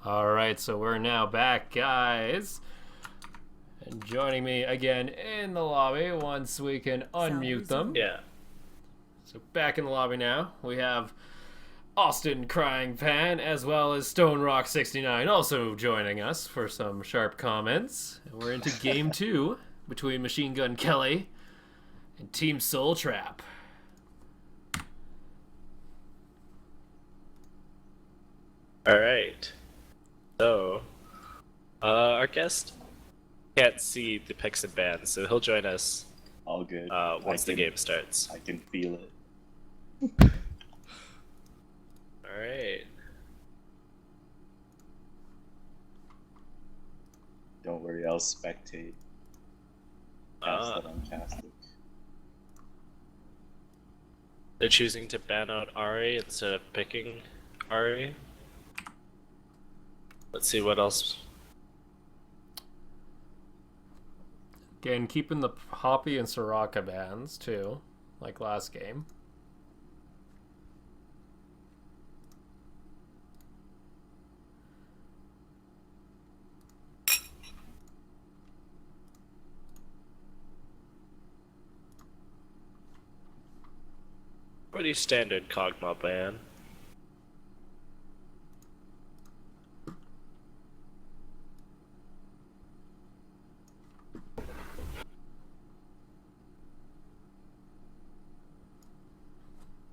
Alright, so we're now back, guys. And joining me again in the lobby once we can unmute them. Yeah. So back in the lobby now, we have Austin Crying Pan as well as Stone Rock 69 also joining us for some sharp comments. And we're into game 2 between Machine Gun Kelly and Team Soul Trap. Alright. So, our guest can't see the picks and bans, so he'll join us All good. once the game starts. I can feel it. Alright. Don't worry, I'll spectate. Cast that on Castic. They're choosing to ban out Ari instead of picking Ari. Let's see what else. Again, keeping the Hoppy and Soraka bans too, like last game. Pretty standard Kog'Maw ban.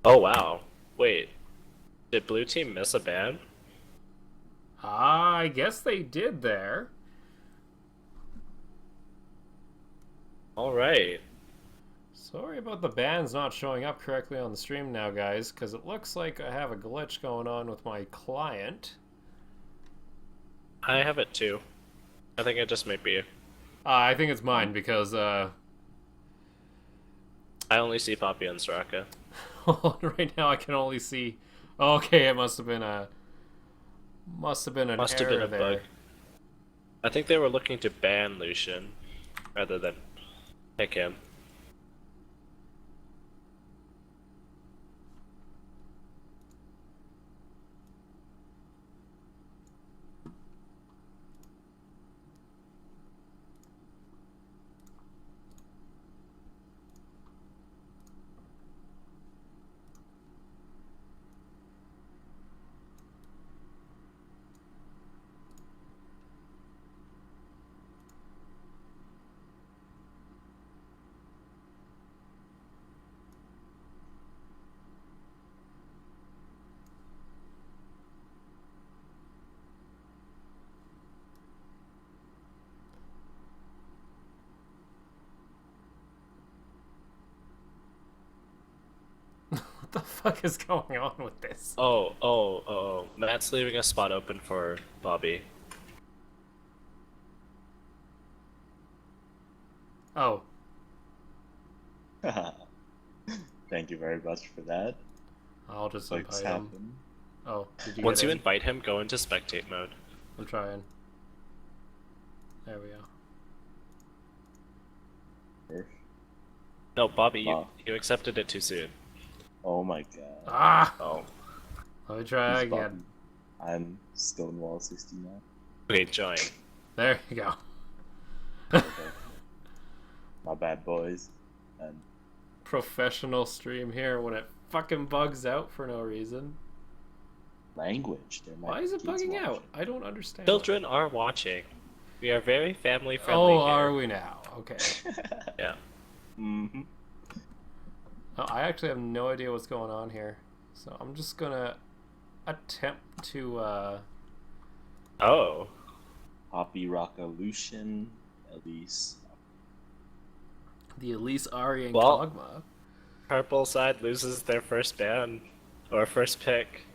Oh wow. Wait. Did blue team miss a ban? I guess they did there. Alright. Sorry about the bans not showing up correctly on the stream now, guys, because it looks like I have a glitch going on with my client. I have it too. I think it just might be. I think it's mine because, I only see Poppy and Soraka. right now I can only see... Okay, it must have been an error there. Bug. I think they were looking to ban Lucian rather than pick him. What the fuck is going on with this? Oh. Matt's leaving a spot open for Bobby. Oh. Thank you very much for that. I'll just Bugs invite him. happen. Oh, did you Once get you in? invite him, go into spectate mode. I'm trying. There we go. Perf. No, Bobby, Wow. you accepted it too soon. Oh my god. Ah! Oh. Let me try Who's again. Bobby? I'm Stonewall 69. Okay, join. There you go. Okay. My bad, boys. And Professional stream here when it fucking bugs out for no reason. language. There might Why be is it kids bugging out? watching. I don't understand. Children are watching. We are very family friendly Oh, here. are we now? Okay. Yeah. Mm-hmm. Oh, I actually have no idea what's going on here. So I'm just gonna attempt to, Oh. Poppy, Rocka, Lucian, Elise. the Elise, Ari, and Well- Kog'Maw. Purple side loses their first ban. Or first pick.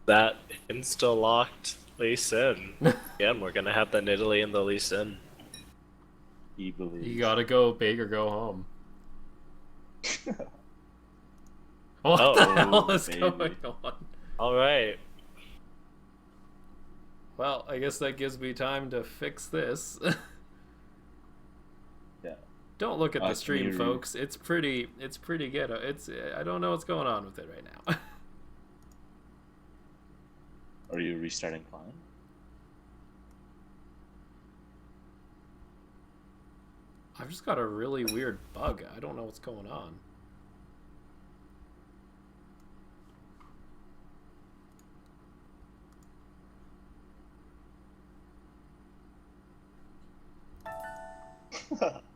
That insta-locked Lee Sin. Again, we're gonna have the Nidalee and the Lee Sin. He believes. You gotta go big or go home. What Oh, the hell is baby. going on? Alright. Well, I guess that gives me time to fix this. Yeah. Don't look at the Can stream, you folks. It's pretty ghetto. It's I don't know what's going on with it right now. Are you restarting Klein? I've just got a really weird bug. I don't know what's going on.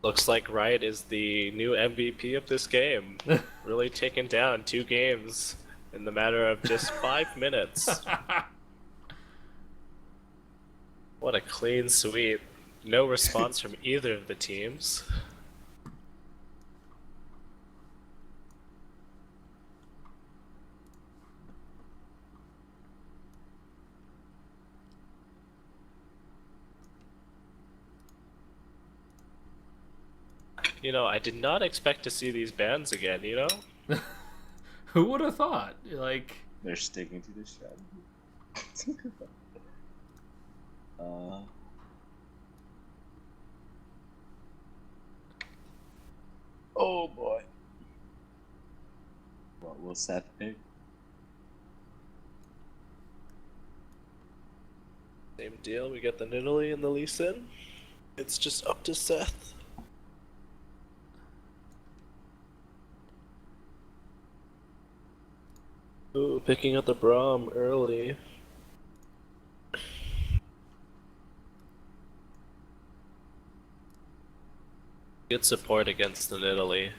Looks like Riot is the new MVP of this game. Really taking down 2 games in the matter of just 5 minutes. What a clean sweep. No response from either of the teams. You know, I did not expect to see these bans again, you know? Who would have thought? Like, They're sticking to this strategy. Oh boy. What will Seth pick? Same deal, we get the Nidalee and the Lee Sin. It's just up to Seth. Ooh, picking up the Braum early. Good support against the Nidalee.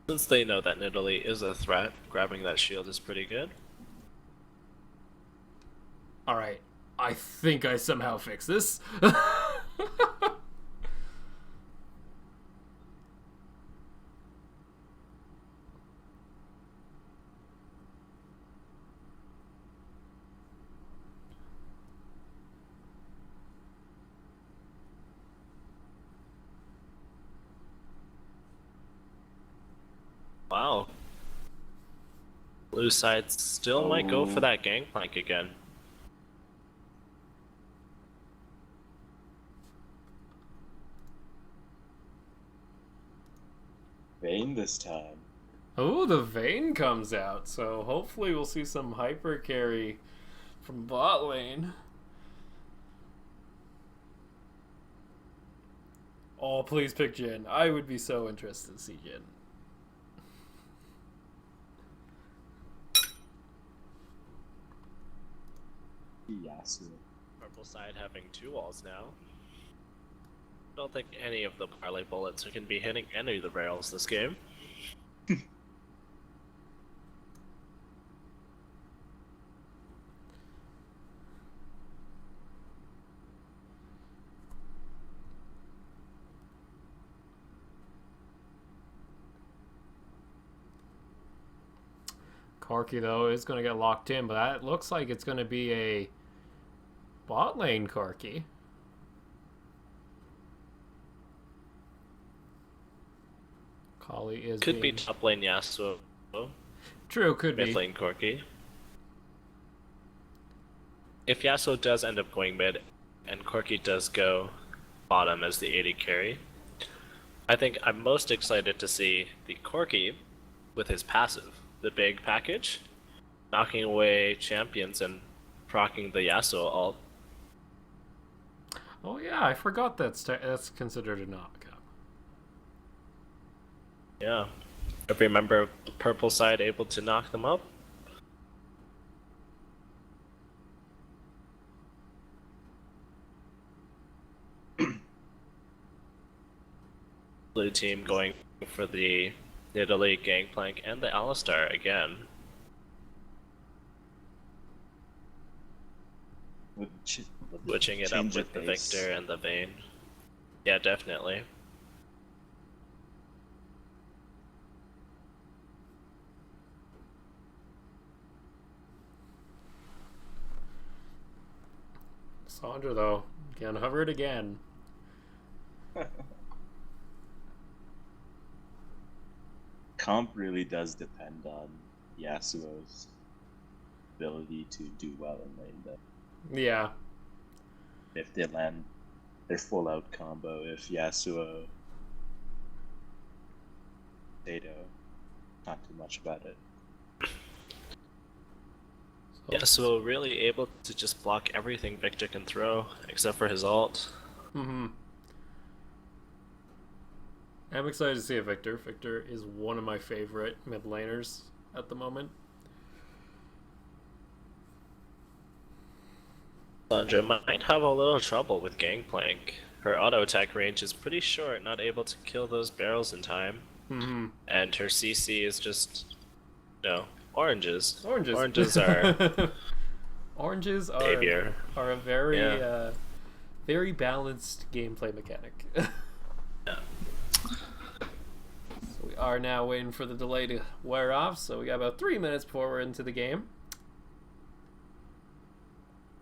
Since they know that Nidalee is a threat, grabbing that shield is pretty good. all right, I think I somehow fixed this. Wow. Blue side still might go for that gangplank again. Vayne this time. Oh, the Vayne comes out, so hopefully we'll see some hyper carry from bot lane. Oh, please pick Jhin. I would be so interested to see Jhin. Yasuo. Purple side having 2 walls now. Don't think any of the parley bullets are going to be hitting any of the barrels this game. Corki, though, is going to get locked in, but that looks like it's going to be a bot lane Corki. Kali is Could be being... top lane Yasuo. True, could Mid be. lane Corki. If Yasuo does end up going mid, and Corki does go bottom as the AD carry, I think I'm most excited to see the Corki with his passive, the big package, knocking away champions and proccing the Yasuo ult. Oh yeah, I forgot that's considered a knockup. Yeah. Every member of the purple side able to knock them up. Blue team going for the Nidalee Gangplank and the Alistar again. Switching it up Change with the of pace. Victor and the Vayne. Yeah, definitely. Sandra, though, can hover it again. Comp really does depend on Yasuo's ability to do well in lane, though. Yeah. if they land their full out combo, if Yasuo, Dado, not too much about it. Yeah, so really able to just block everything Victor can throw, except for his ult. Mm-hmm. I'm excited to see a Victor. Victor is one of my favorite mid laners at the moment. Sandra might have a little trouble with Gangplank. Her auto attack range is pretty short, not able to kill those barrels in time. Mm-hmm. And her CC is just, oranges. Oranges. Oranges are Oranges savior. are a very Yeah. very balanced gameplay mechanic. Yeah. So we are now waiting for the delay to wear off, so we got about 3 minutes before we're into the game.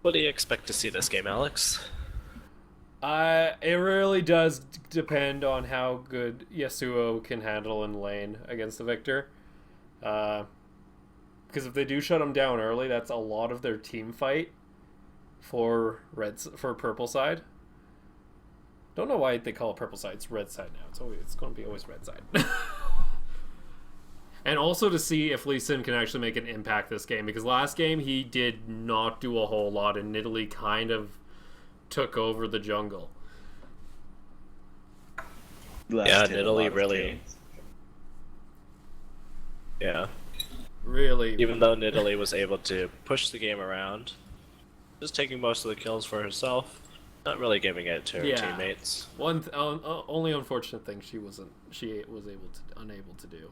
What do you expect to see this game, Alex? It really does depend on how good Yasuo can handle in lane against the Victor. Because if they do shut him down early, that's a lot of their team fight for purple side. Don't know why they call it purple side. It's red side now. It's going to be always red side. And also to see if Lee Sin can actually make an impact this game, because last game he did not do a whole lot, and Nidalee kind of took over the jungle. Yeah, Nidalee really. Yeah. Really. Even though Nidalee was able to push the game around, just taking most of the kills for herself, not really giving it to her teammates. Only unfortunate thing she was unable to do.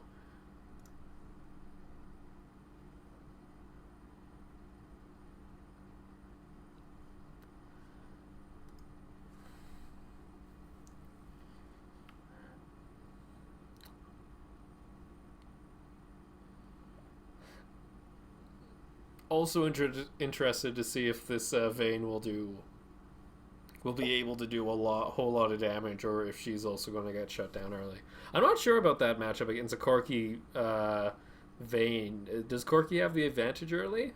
Also interested to see if this Vayne will be able to do whole lot of damage, or if she's also going to get shut down early. I'm not sure about that matchup against a Corki Vayne. Does Corki have the advantage early?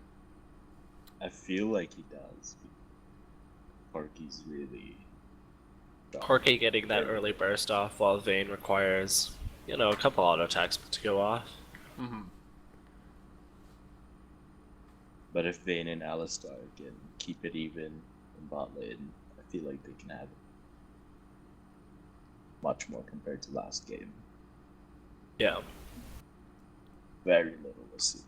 I feel like he does. Corki's really Corki getting that early burst off, while Vayne requires, a couple auto attacks to go off. Mm-hmm. But if Vayne and Alistar can keep it even in bot lane, I feel like they can have much more compared to last game. Yeah. Very little we'll see.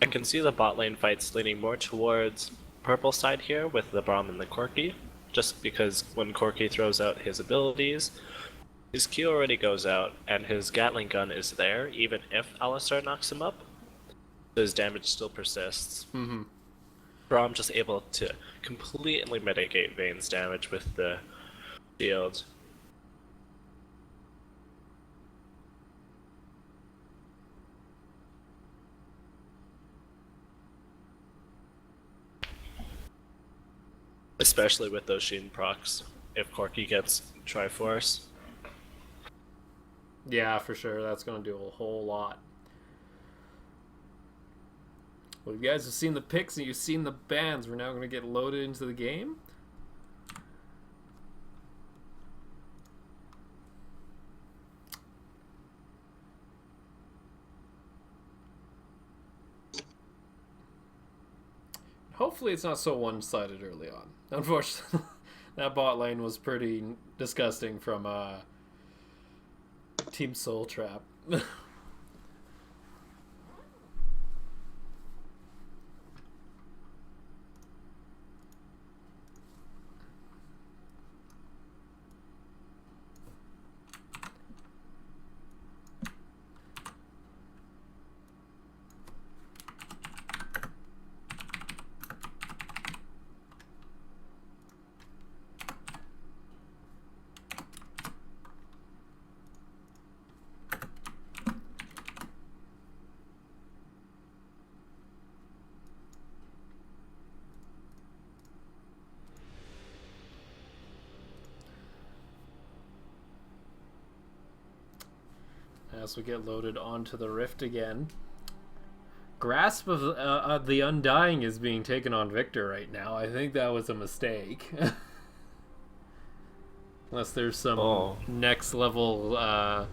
I can see the bot lane fights leaning more towards purple side here with the Braum and the Corki, just because when Corki throws out his abilities, his Q already goes out, and his Gatling gun is there, even if Alistar knocks him up. His damage still persists. Mm-hmm. Braum just able to completely mitigate Vayne's damage with the shield. Especially with those Sheen procs, if Corki gets Triforce. Yeah, for sure. That's going to do a whole lot. Well, if you guys have seen the picks and you've seen the bans, we're now going to get loaded into the game. Hopefully it's not so one-sided early on. Unfortunately, that bot lane was pretty disgusting from Team Soul Trap. As we get loaded onto the Rift again. Grasp of the Undying is being taken on Victor right now. I think that was a mistake. Unless there's some next level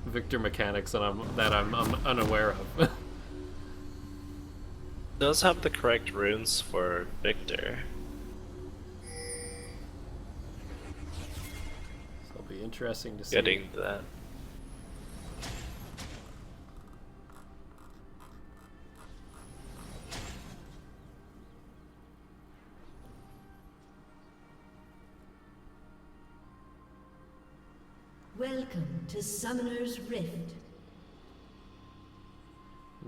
Victor mechanics that I'm unaware of. Does have the correct runes for Victor. So it'll be interesting to see. Getting that. Welcome to Summoner's Rift.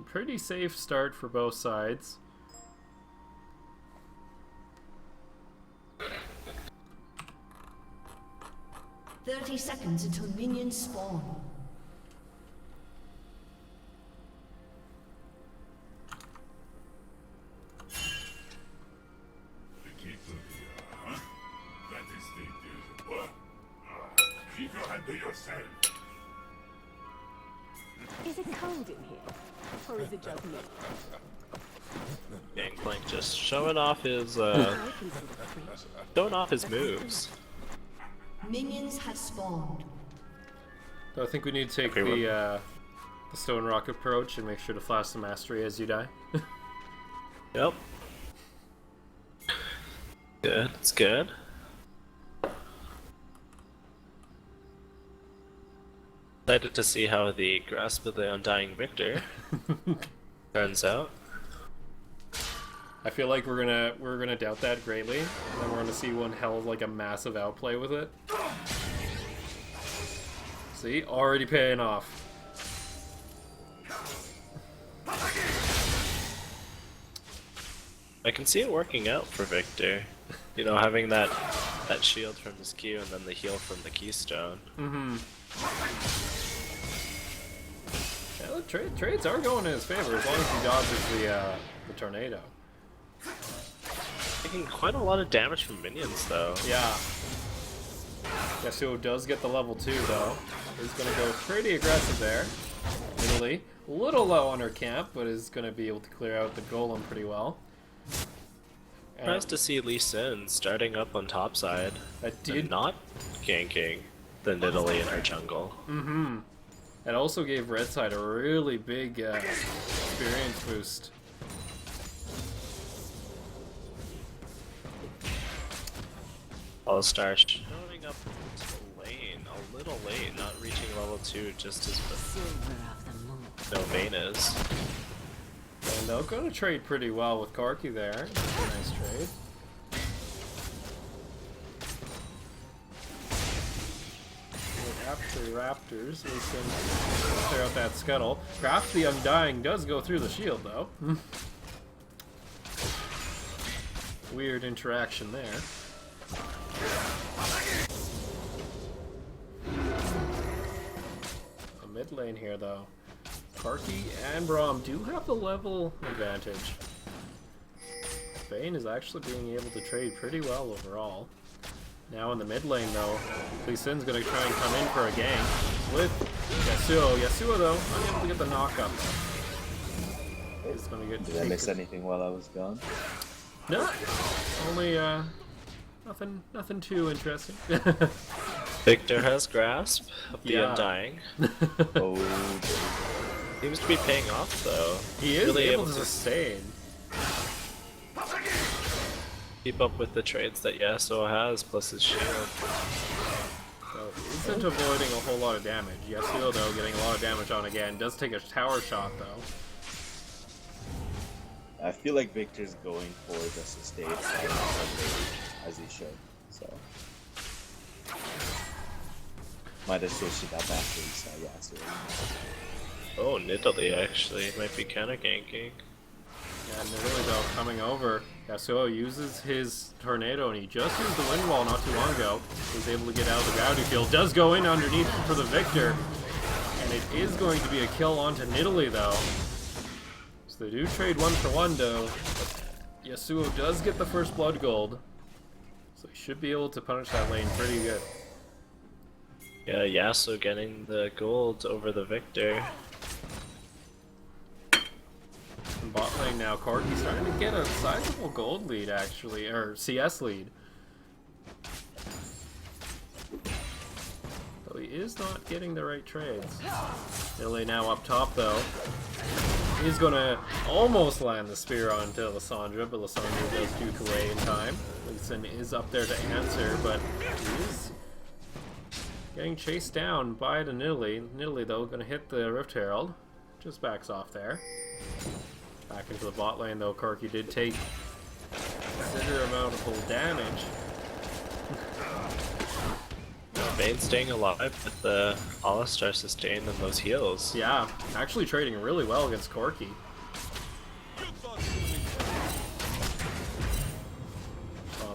Pretty safe start for both sides. "30 seconds until minions spawn." Is it cold in here? Or is it just me? Gangplank just showing off his moves. Minions have spawned. So I think we need to take the Stone Rock approach and make sure to flash the mastery as you die. Yep. Good, it's good. Excited to see how the Grasp of the Undying Victor turns out. I feel like we're gonna doubt that greatly, and then we're gonna see one hell of like a massive outplay with it. See, already paying off. I can see it working out for Victor. You know, having that shield from his Q and then the heal from the Keystone. Mm-hmm. Yeah, the trades are going in his favor as long as he dodges the tornado. Taking quite a lot of damage from minions, though. Yeah. Yasuo does get the level 2, though. He's going to go pretty aggressive there. Italy. A little low on her camp, but is going to be able to clear out the golem pretty well. Nice to see Lee Sin starting up on top side. And not ganking the Nidalee in her jungle. Mm-hmm. It also gave red side a really big experience boost. All-Star showing up to lane a little late, not reaching level 2 just as no Vayne is. And they're going to trade pretty well with Corki there. Nice trade. After Raptors, we can clear out that scuttle. Craft the Undying does go through the shield, though. Weird interaction there. A mid lane here, though. Karki and Braum do have the level advantage. Vayne is actually being able to trade pretty well overall. Now in the mid lane, though, Lee Sin's going to try and come in for a gank with Yasuo. Yasuo, though, unable to get the knockup. He's going to get. Did I miss anything while I was gone? No, only nothing too interesting. Victor has Grasp of the Yeah. Undying. Oh, Seems to be paying off, though. He is really able to sustain. Keep up with the trades that Yasuo has, plus his shield. So isn't avoiding a whole lot of damage. Yasuo, though, getting a lot of damage on again. Does take a tower shot, though. I feel like Victor's going for the sustain as he should, so. Might have switched it up after he saw Yasuo. Oh, Nidalee actually might be kinda ganking. Yeah, Nidalee, though, coming over. Yasuo uses his tornado, and he just used the wind wall not too long ago. He's able to get out of the gravity field. Does go in underneath for the Victor. And it is going to be a kill onto Nidalee, though. So they do trade 1-for-1, though. Yasuo does get the first blood gold. So he should be able to punish that lane pretty good. Yeah, Yasuo getting the gold over the Victor. bot lane now. Corky's starting to get a sizable gold lead, actually, or CS lead. Though he is not getting the right trades. Nidalee now up top, though. He's gonna almost land the spear onto Lissandra, but Lissandra does duke away in time. Lee Sin is up there to answer, but he is getting chased down by the Nidalee. Nidalee, though, gonna hit the Rift Herald. Just backs off there. Back into the bot lane, though. Corky did take a considerable amount of damage. Vayne staying alive with the Alistar sustain and those heals. Yeah, actually trading really well against Corky.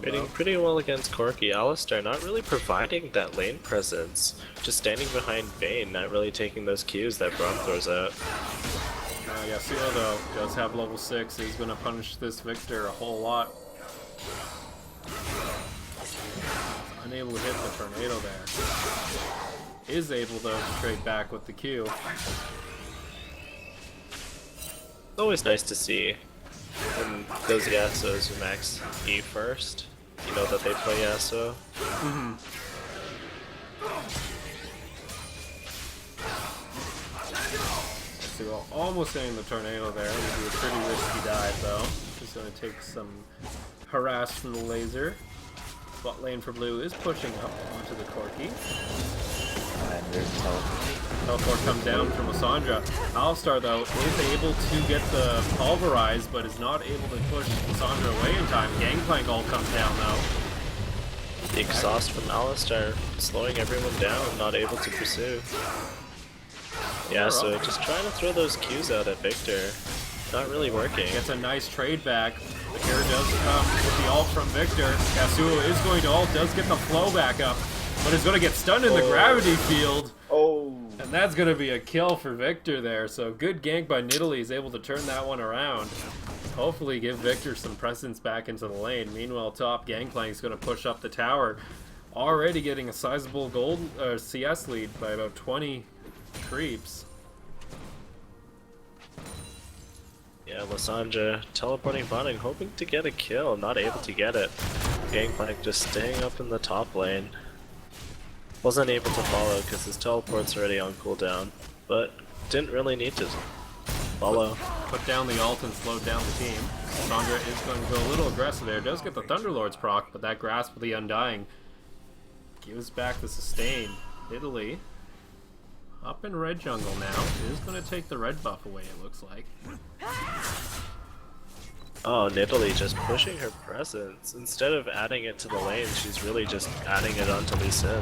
Trading pretty well against Corky. Alistar not really providing that lane presence. Just standing behind Vayne, not really taking those cues that Braum throws out. Yasuo, though, does have level 6. He's going to punish this Victor a whole lot. Unable to hit the tornado there. Is able, though, to trade back with the Q. It's always nice to see when those Yasuos who max E first. You know that they play Yasuo. So almost getting the tornado there. Would be a pretty risky dive, though. He's going to take some harass from the laser. Bot lane for blue is pushing up onto the Corky. And there's Teleport comes down from Lissandra. Alistar, though, is able to get the pulverize, but is not able to push Lissandra away in time. Gangplank all comes down, though. The exhaust from Alistar slowing everyone down, not able to pursue. Yeah, so just trying to throw those Qs out at Victor. Not really working. Gets a nice trade back. The here does come with the ult from Victor. Yasuo is going to ult, does get the flow back up, but is going to get stunned in the gravity field. Oh! And that's going to be a kill for Victor there. So good gank by Nidalee. He's able to turn that one around. Hopefully give Victor some presence back into the lane. Meanwhile, top Gangplank is going to push up the tower. Already getting a sizable gold CS lead by about 20 creeps. Yeah, Lissandra teleporting bottom, hoping to get a kill, not able to get it. Gangplank just staying up in the top lane. Wasn't able to follow because his teleport's already on cooldown, but didn't really need to follow. Put down the ult and slowed down the team. Lissandra is going to go a little aggressive there. Does get the Thunderlord's proc, but that grasp of the Undying gives back the sustain. Nidalee up in red jungle now. Is going to take the red buff away, it looks like. Oh, Nidalee just pushing her presence. Instead of adding it to the lane, she's really just adding it onto Lee Sin.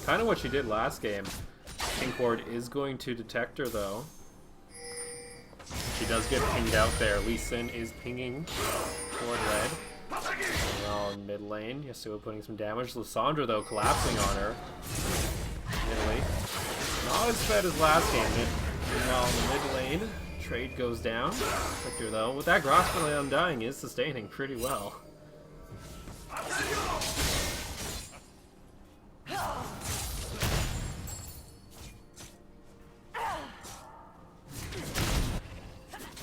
Kind of what she did last game. Pink Ward is going to detect her, though. She does get pinged out there. Lee Sin is pinging toward red. Well, in mid lane, Yasuo putting some damage. Lissandra, though, collapsing on her. Nidalee. Not as fed as last game. Meanwhile, in the mid lane, trade goes down. Victor, though, with that grasp of the Undying, is sustaining pretty well.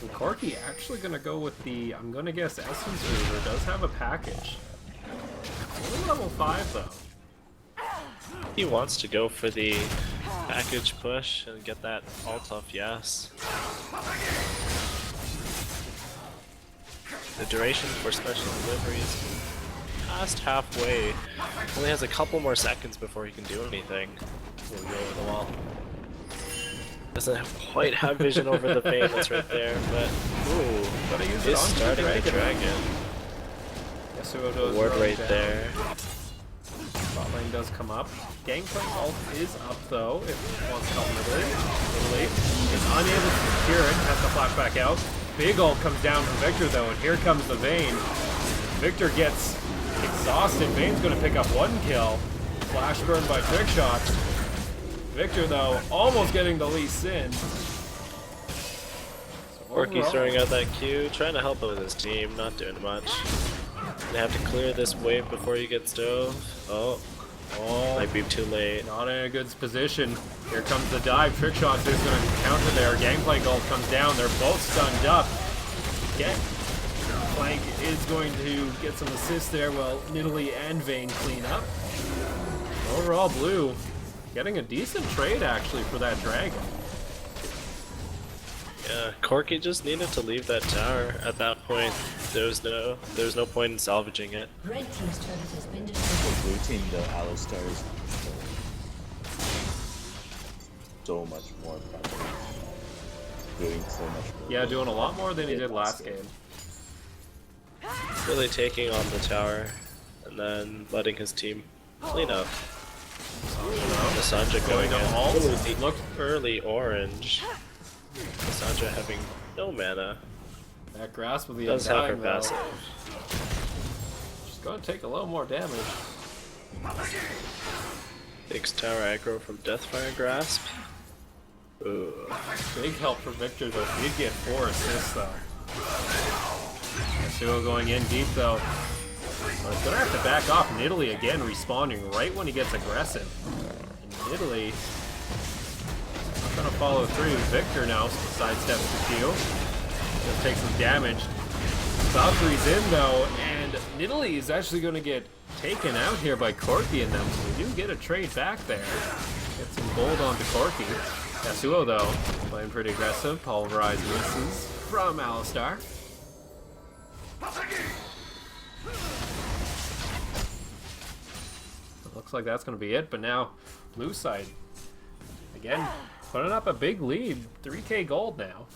And Corky actually going to go with the, I'm going to guess, Essence Reaver does have a package. Only level 5, though. He wants to go for the package push and get that ult off Yas. The duration for special delivery is past halfway. Only has a couple more seconds before he can do anything. We'll go over the wall. Doesn't quite have vision over the Vayne that's right there, but ooh, Gotta use it is onto the starting the dragon. dragon. Yasuo does Ward run right down. there. Bot lane does come up. Gangplank ult is up though, if it wants to help Nidalee. Is unable to secure it, has to flash back out. Big ult comes down from Victor though, and here comes the Vayne. Victor gets exhausted. Vayne's gonna pick up one kill. Flash burn by Trickshot. Victor though, almost getting the Lee Sin. So Corky's overall- throwing out that Q, trying to help out with his team, not doing much. Gonna have to clear this wave before he gets dove. Oh, Might be too late. Not in a good position. Here comes the dive. Trickshot is going to counter there. Gangplank ult comes down. They're both stunned up. Gangplank is going to get some assists there while Nidalee and Vayne clean up. Overall, Blue getting a decent trade actually for that dragon. Yeah, Corki just needed to leave that tower. At that point, there was no point in salvaging it. Red team's turret has been For destroyed. blue team, the Alistar is so much more better. Doing so much more. Yeah, doing a lot more than he did last game. Really taking on the tower, and then letting his team clean up. Cassandra going to in. ult. Ooh, the look early orange. Cassandra having no mana. That grasp of the Does have her Undying, though. passive. She's going to take a little more damage. Takes tower aggro from Deathfire Grasp. Ooh. Big help for Victor though. He did get 4 assists though. Yasuo going in deep though. But it's gonna have to back off. Nidalee again respawning right when he gets aggressive. And Nidalee not gonna follow through. Victor now sidesteps the Q. Gonna take some damage. Valkyrie's in though, and Nidalee is actually gonna get taken out here by Corki and them, so we do get a trade back there. Get some gold onto Corki. Yasuo though, playing pretty aggressive. Pulverize misses from Alistar. It looks like that's going to be it, but now blue side again putting up a big lead, 3k gold now.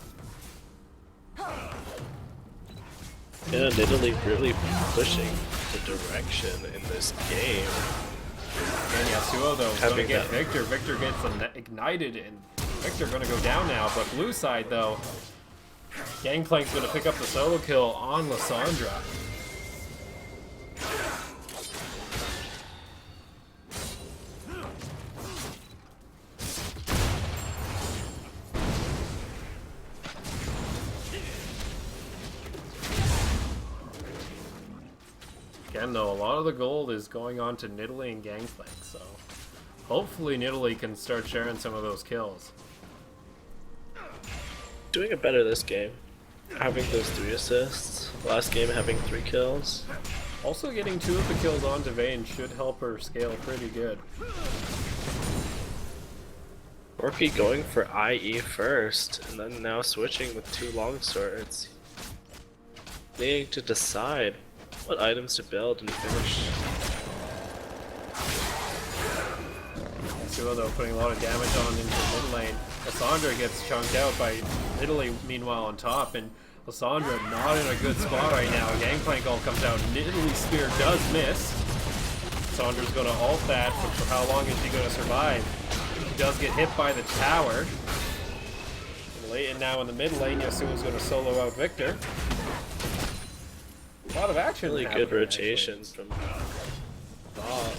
Yeah, Nidalee really pushing the direction in this game. And Yasuo though is going to Having get that- Victor. Victor gets ignited, and Victor going to go down now. But blue side though, Gangplank's going to pick up the solo kill on Lissandra. Again though, a lot of the gold is going on to Nidalee and Gangplank, so hopefully Nidalee can start sharing some of those kills. Doing it better this game. Having those 3 assists. Last game having 3 kills. Also getting 2 of the kills onto Vayne should help her scale pretty good. Corki going for IE first, and then now switching with 2 long swords. Needing to decide what items to build and finish. Yasuo though putting a lot of damage on into the mid lane. Lissandra gets chunked out by Nidalee meanwhile on top, and Lissandra not in a good spot right now. Gangplank ult comes out. Nidalee's spear does miss. Lissandra's going to ult that, but for how long is she going to survive? She does get hit by the tower. And now in the mid lane, Yasuo's going to solo out Victor. A lot of action. Really happening, good rotation from Bob.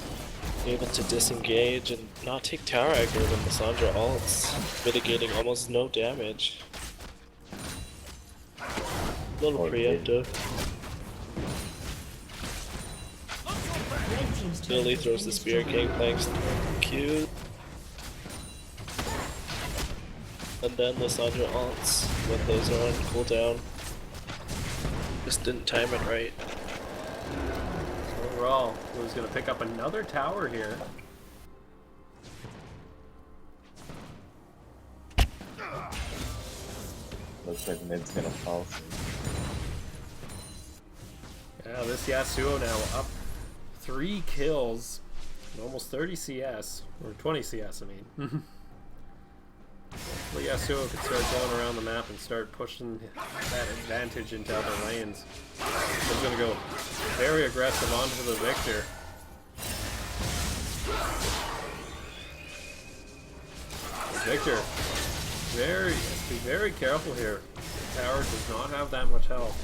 Able to disengage and not take tower aggro when Lissandra ults, mitigating almost no damage. A little preemptive. Red team's turret Nidalee has throws been the spear, destroyed. Gangplank's Q. And then Lissandra ults when those are on cooldown. Just didn't time it right. Overall, Blue's going to pick up another tower here. Looks like mid's gonna fall soon. Yeah, this Yasuo now up 3 kills, almost 30 CS, or 20 CS I mean. Hopefully Yasuo can start going around the map and start pushing that advantage into other lanes. He's going to go very aggressive onto the Victor. Victor, be very careful here. The tower does not have that much health.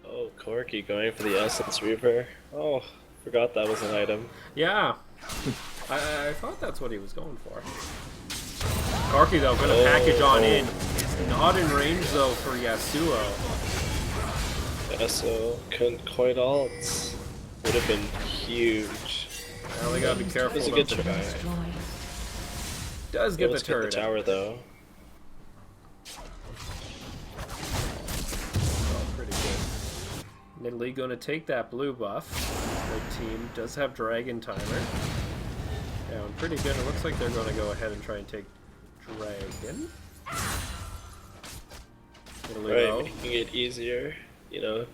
Oh, Corki going for the Essence Reaper. Oh, forgot that was an item. Yeah, I thought that's what he was going for. Corki though, gonna package on in. Not in range though for Yasuo. Yasuo couldn't quite ult. Would have been huge. Now we gotta be careful It was a about good the try. Does get Let's the get the turret. tower though. Oh, pretty good. Italy gonna take that blue buff. The team does have Dragon Timer. Down pretty good. It looks like they're gonna go ahead and try and take Dragon. Italy Right, though. making it easier. You know,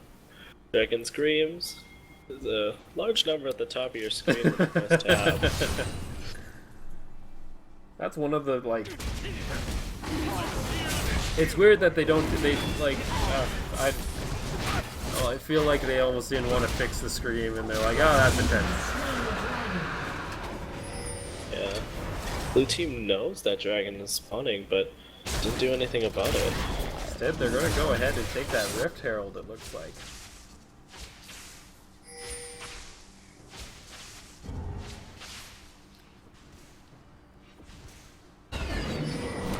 Dragon Screams. There's a large number at the top of your screen that you must have. That's one of the, like... It's weird that they don't... They, like... I feel like they almost didn't want to fix the scream, and they're like, oh, that's intense. Yeah. Blue team knows that dragon is spawning, but didn't do anything about it. Instead, they're going to go ahead and take that Rift Herald, it looks like.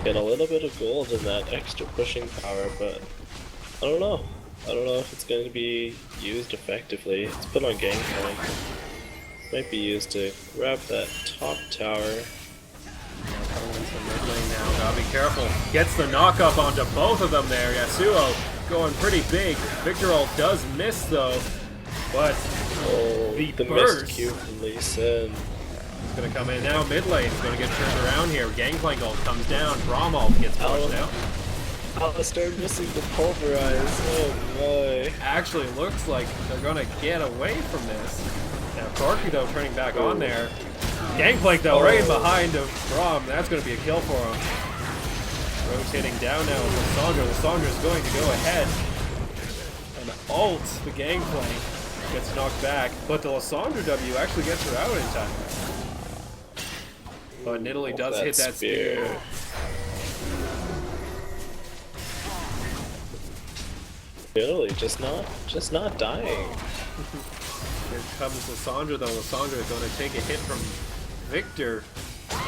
Get a little bit of gold in that extra pushing power, but I don't know. I don't know if it's going to be used effectively. It's put on Gangplank. Might be used to grab that top tower. Coming into the mid lane now, gotta be careful. Gets the knock up onto both of them there. Yasuo going pretty big. Victor ult does miss though, but Oh, the the burst. missed Q from Lee Sin. He's gonna come in now. Mid lane is gonna get turned around here. Gangplank ult comes down. Braum ult gets pushed out. Alistar missing the pulverize. Oh my. Actually, looks like they're gonna get away from this. Now Corky though turning back on there. Gangplank though right behind of Braum. That's gonna be a kill for him. Rotating down now with Lissandra. Lissandra's going to go ahead and ult the Gangplank. Gets knocked back, but the Lissandra W actually gets her out in time. But Nidalee does hit that spear. Really, just not dying. Here comes Lissandra though. Lissandra going to take a hit from Victor.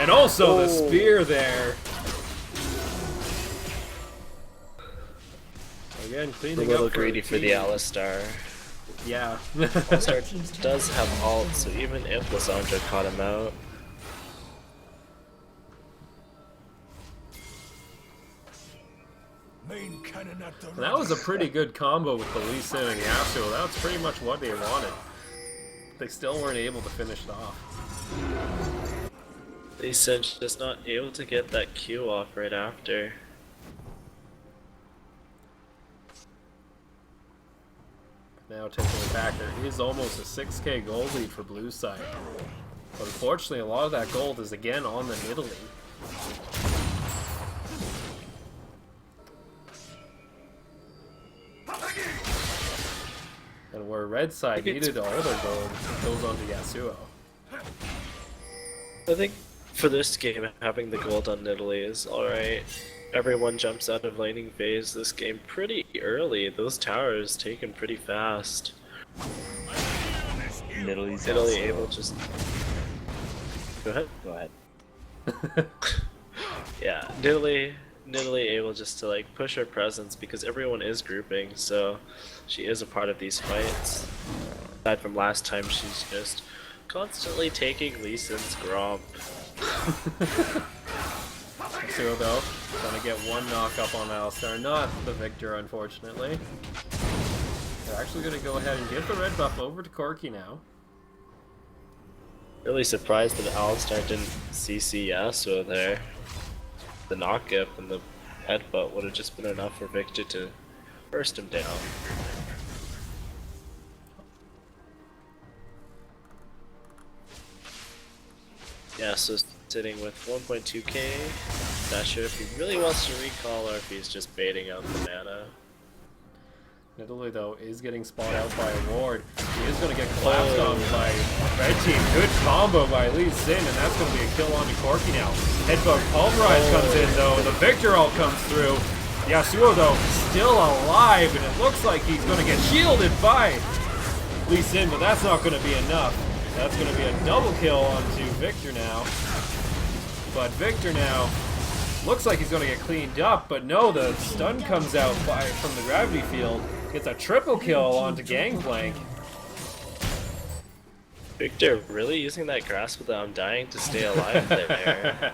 And also the spear there. Again, A cleaning little up greedy for the team. Alistar. Yeah. Alistar does have ult, so even if Lissandra caught him out, That was a pretty good combo with the Lee Sin and Yasuo. That was pretty much what they wanted. They still weren't able to finish it off. Lee Sin just not able to get that Q off right after. Now taking it back, there is almost a 6k gold lead for blue side. But unfortunately, a lot of that gold is again on the Nidalee. And where red side needed all their gold, it goes on to Yasuo. I think for this game, having the gold on Nidalee is alright. Everyone jumps out of laning phase this game pretty early. Those towers taken pretty fast. Nidalee's Nidalee also- able just... Go ahead. Go ahead. Yeah, Nidalee able just to like push her presence because everyone is grouping, so she is a part of these fights. Aside from last time, she's just constantly taking Lee Sin's gromp. Yasuo though, gonna get one knock up on Alistar, not the Victor unfortunately. They're actually gonna go ahead and give the red buff over to Corky now. Really surprised that Alistar didn't CC Yasuo there. The knock up and the headbutt would have just been enough for Victor to burst him down. Yasuo's sitting with 1.2k. Not sure if he really wants to recall or if he's just baiting out the mana. Nidalee though is getting spot out by a ward. He is going to get collapsed on by red team. Good combo by Lee Sin, and that's going to be a kill on to Corky now. Headbutt Pulverize comes in though, the Victor ult comes through. Yasuo though still alive, and it looks like he's going to get shielded by Lee Sin, but that's not going to be enough. That's going to be a double kill onto Victor now. But Victor now Looks like he's going to get cleaned up, but no, the stun comes out from the gravity field. Gets a triple kill onto Gangplank. Victor really using that grasp of the undying to stay alive there.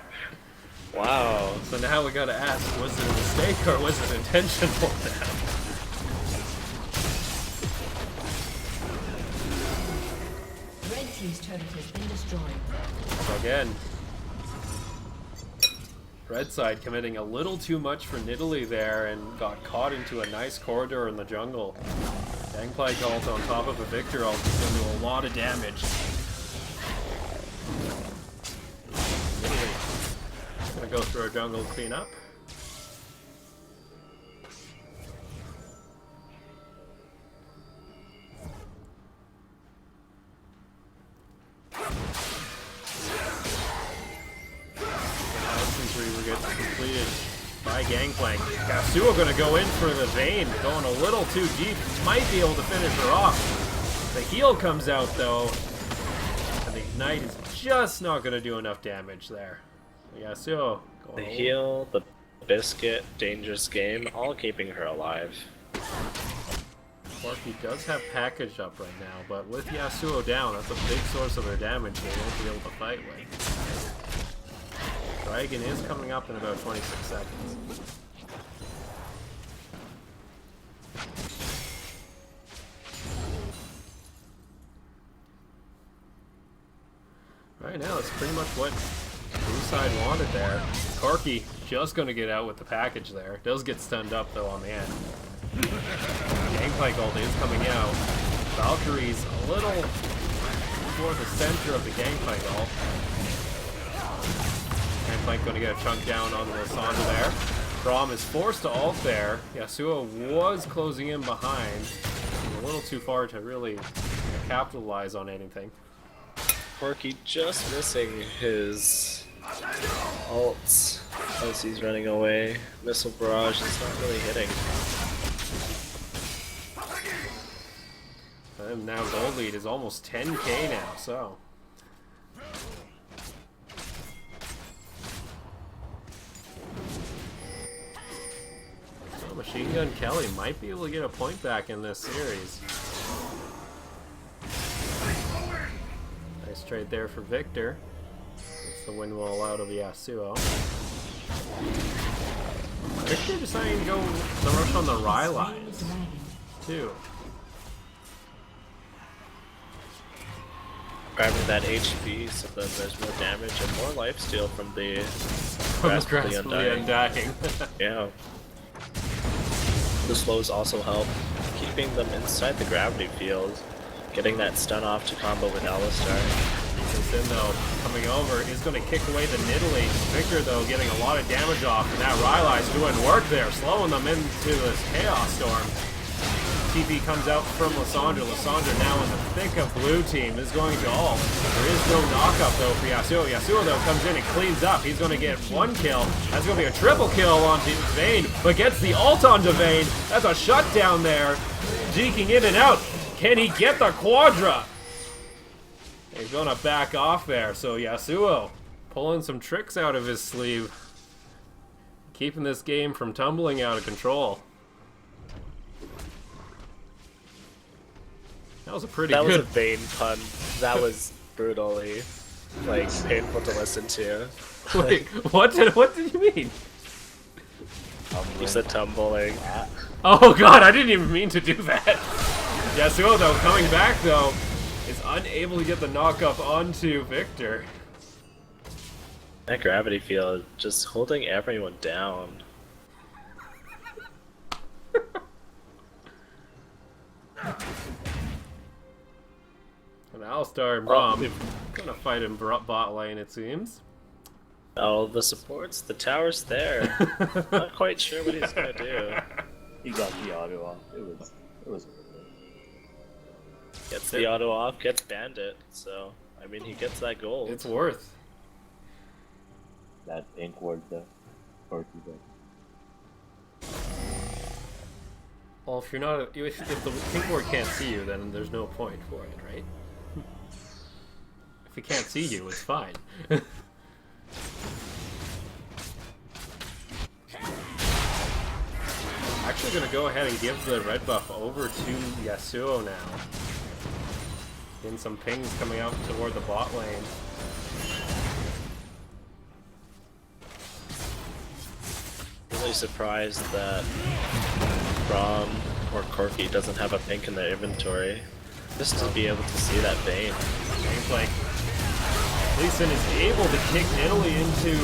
Wow. So now we gotta ask, was it a mistake or was it intentional now? Red team's turret has been destroyed. So again, red side committing a little too much for Nidalee there and got caught into a nice corridor in the jungle. Gangplank ult on top of a Victor ult is going to do a lot of damage. Nidalee gonna go through our jungle and clean up. Completed by Gangplank. Yasuo gonna go in for the Vayne, going a little too deep. Might be able to finish her off. The heal comes out though, and the Ignite is just not gonna do enough damage there. Yasuo going The heal, the biscuit, dangerous game, all keeping her alive. Corki does have package up right now, but with Yasuo down, that's a big source of their damage they won't be able to fight with. Dragon is coming up in about 26 seconds. Right now, it's pretty much what blue side wanted there. Corki just going to get out with the package there. Does get stunned up though on the end. Gangplank ult is coming out. Valkyrie's a little toward the center of the Gangplank ult. Gangplank going to get a chunk down on Lysandra there. Braum is forced to ult there. Yasuo was closing in behind. A little too far to really capitalize on anything. Corki just missing his ults as he's running away. Missile barrage is not really hitting. And now gold lead is almost 10k now, so. So Machine Gun Kelly might be able to get a point back in this series. Nice trade there for Victor. Gets the windmill out of Yasuo. Victor deciding to go the rush on the Rylai's too. Grabbing that HP so that there's more damage and more lifesteal from the Grasp of the Undying. Yeah. The slows also help keeping them inside the gravity field, getting that stun off to combo with Alistar. Sin though coming over is going to kick away the Nidalee. Victor though getting a lot of damage off, and that Rylai's doing work there, slowing them into this Chaos Storm. TP comes out from Lysandra. Lysandra now in the thick of blue team is going to ult. There is no knockup though for Yasuo. Yasuo though comes in and cleans up. He's going to get one kill. That's going to be a triple kill onto Vayne, but gets the ult onto Vayne. That's a shutdown there. Jeeking in and out. Can he get the Quadra? He's going to back off there. So Yasuo pulling some tricks out of his sleeve. Keeping this game from tumbling out of control. That was a pretty good... That was a Vayne pun. That was brutally, like, painful to listen to. Wait, what did you mean? You said tumbling. Oh god, I didn't even mean to do that. Yasuo though, coming back though, is unable to get the knock-up onto Victor. That gravity field just holding everyone down. And Alistar and Braum gonna fight in bot lane, it seems. Oh, the supports, the tower's there. Not quite sure what he's gonna do. He got the auto off. It was Gets the auto off, gets Bandit, so I mean he gets that gold. It's worth. that ink ward the Corki did. Well, if you're not, if the pink ward can't see you, then there's no point for it, right? If it can't see you, it's fine. actually going to go ahead and give the red buff over to Yasuo now. Getting some pings coming out toward the bot lane. Really surprised that Braum or Corki doesn't have a pink in their inventory. Just to be able to see that Vayne. Gameplay. Leeson is able to kick Italy into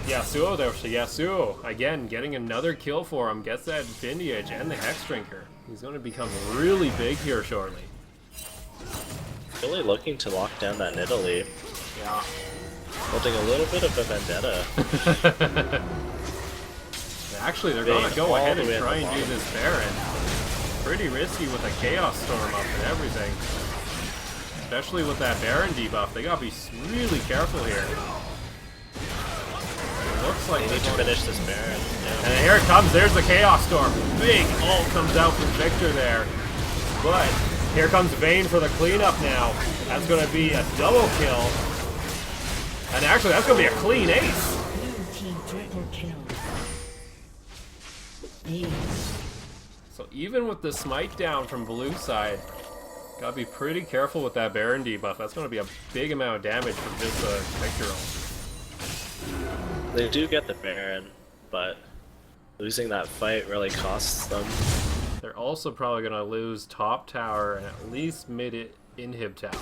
Yasuo there. So Yasuo, again, getting another kill for him. Gets that Vindiage and the Hex Drinker. He's going to become really big here shortly. Really looking to lock down that Italy. Yeah. Holding a little bit of a vendetta. Actually, they're going to go ahead and try and do this Baron. Pretty risky with a Chaos Storm up and everything. Especially with that Baron debuff. They got to be really careful here. It looks like they need to finish this Baron. Yeah. And here it comes. There's the Chaos Storm. Big ult comes out from Victor there. But here comes Vayne for the cleanup now. That's going to be a double kill. And actually, that's going to be a clean ace. Blue team triple kill. So even with the smite down from blue side, gotta be pretty careful with that Baron debuff. That's gonna be a big amount of damage from just a Victor ult. They do get the Baron, but losing that fight really costs them. They're also probably gonna lose top tower and at least mid inhib tower.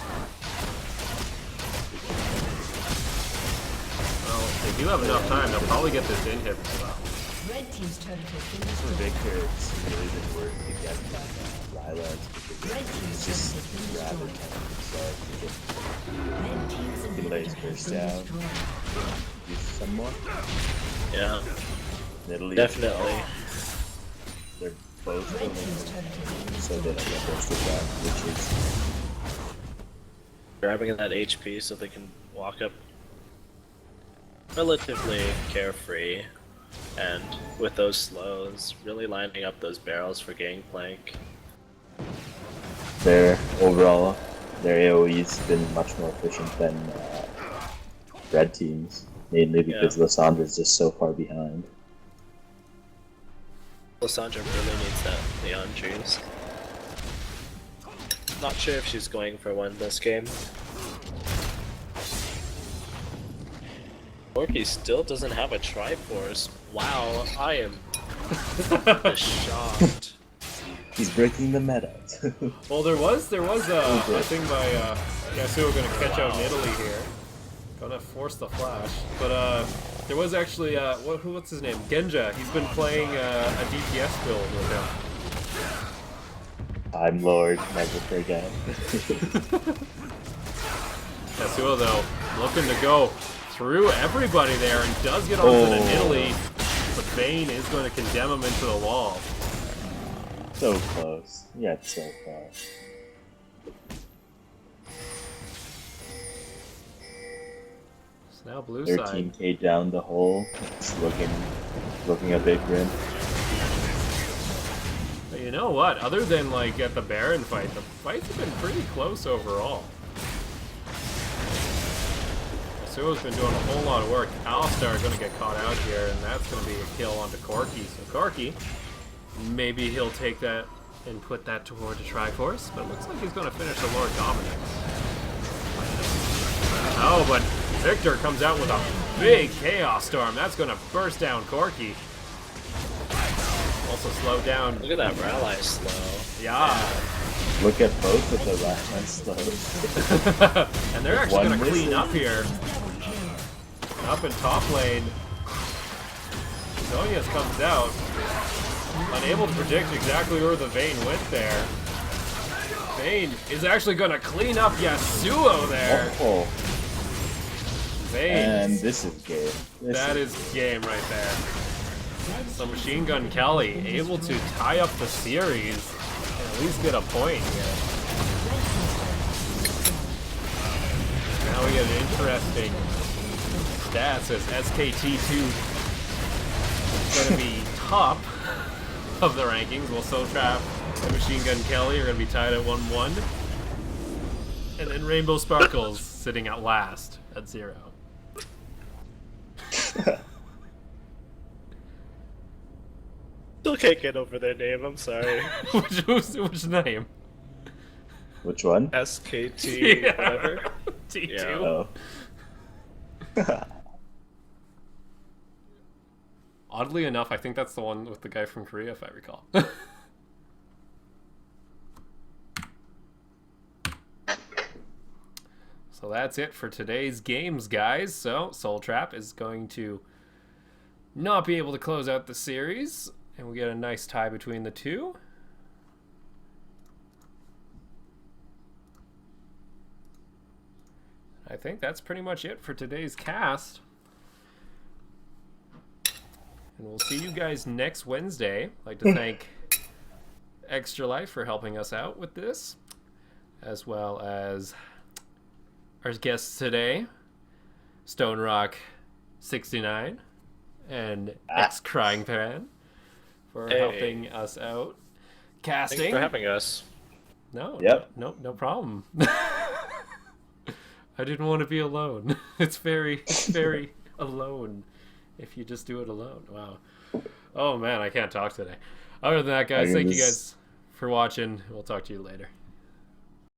Well, if they do have enough time, they'll probably get this inhib as well. Red team's turret has been For destroyed. Victor, it's really been working to get that Lilacs because Red it's team's just turret has been rather destroyed. kind Red team's Can let his inhibitor has burst been down. destroyed. use some more. Yeah, Italy, definitely. they're both Red team's turret going has been so they destroyed. don't get bursted down, which is Grabbing that HP so they can walk up relatively carefree. And with those slows, really lining up those barrels for Gangplank. their overall, their AoE's been much more efficient than red teams, mainly because Lissandra's just so far behind. Lissandra really needs that Neon Trees. Not sure if she's going for one this game. Corki still doesn't have a Triforce. Wow, I am shocked. He's breaking the meta. Well, there was a thing by Yasuo gonna catch out in Italy here. Gonna force the flash. But there was actually what's his name? Genja. He's been playing a DPS build with him. I'm Lord, never forget. Yasuo though, looking to go through everybody there and does get onto the Italy, but Vayne is going to condemn him into the wall. So close, yet so far. So now blue side. 13k down the hole. It's looking a big win. But you know what? Other than like at the Baron fight, the fights have been pretty close overall. Yasuo's been doing a whole lot of work. Alistar is going to get caught out here, and that's going to be a kill onto Corki. So Corki, maybe he'll take that and put that toward the Triforce, but it looks like he's going to finish the Lord Dominix. Oh, but Victor comes out with a big Chaos Storm. That's going to burst down Corki. Also slow down. Look at that Rally slow. Yeah. Look at both of the last slows. And they're actually going to One clean missing. up here. Up in top lane. Zonius comes out. Unable to predict exactly where the Vayne went there. Vayne is actually going to clean up Yasuo there. Oh, Vayne. and this is game. That is game right there. So Machine Gun Kelly able to tie up the series and at least get a point here. Now we get an interesting stats as SKT2 is going to be top of the rankings, while Soul Trap and Machine Gun Kelly are going to be tied at 1-1. And then Rainbow Sparkles sitting at last at 0. Still can't get over their name. I'm sorry. which name? Which one? SKT Yeah. whatever. T2. Yeah. Oh. Oddly enough, I think that's the one with the guy from Korea, if I recall. So that's it for today's games, guys. So Soul Trap is going to not be able to close out the series, and we get a nice tie between the two. I think that's pretty much it for today's cast. And we'll see you guys next Wednesday. I'd like to thank Extra Life for helping us out with this, as well as our guests today, Stone Rock 69 and X Crying Pan, for helping us out. Casting. Thanks for having us. No, Yep. no problem. I didn't want to be alone. It's very alone if you just do it alone. Wow. Oh man, I can't talk today. Other than that, guys, thank you guys for watching. We'll talk to you later.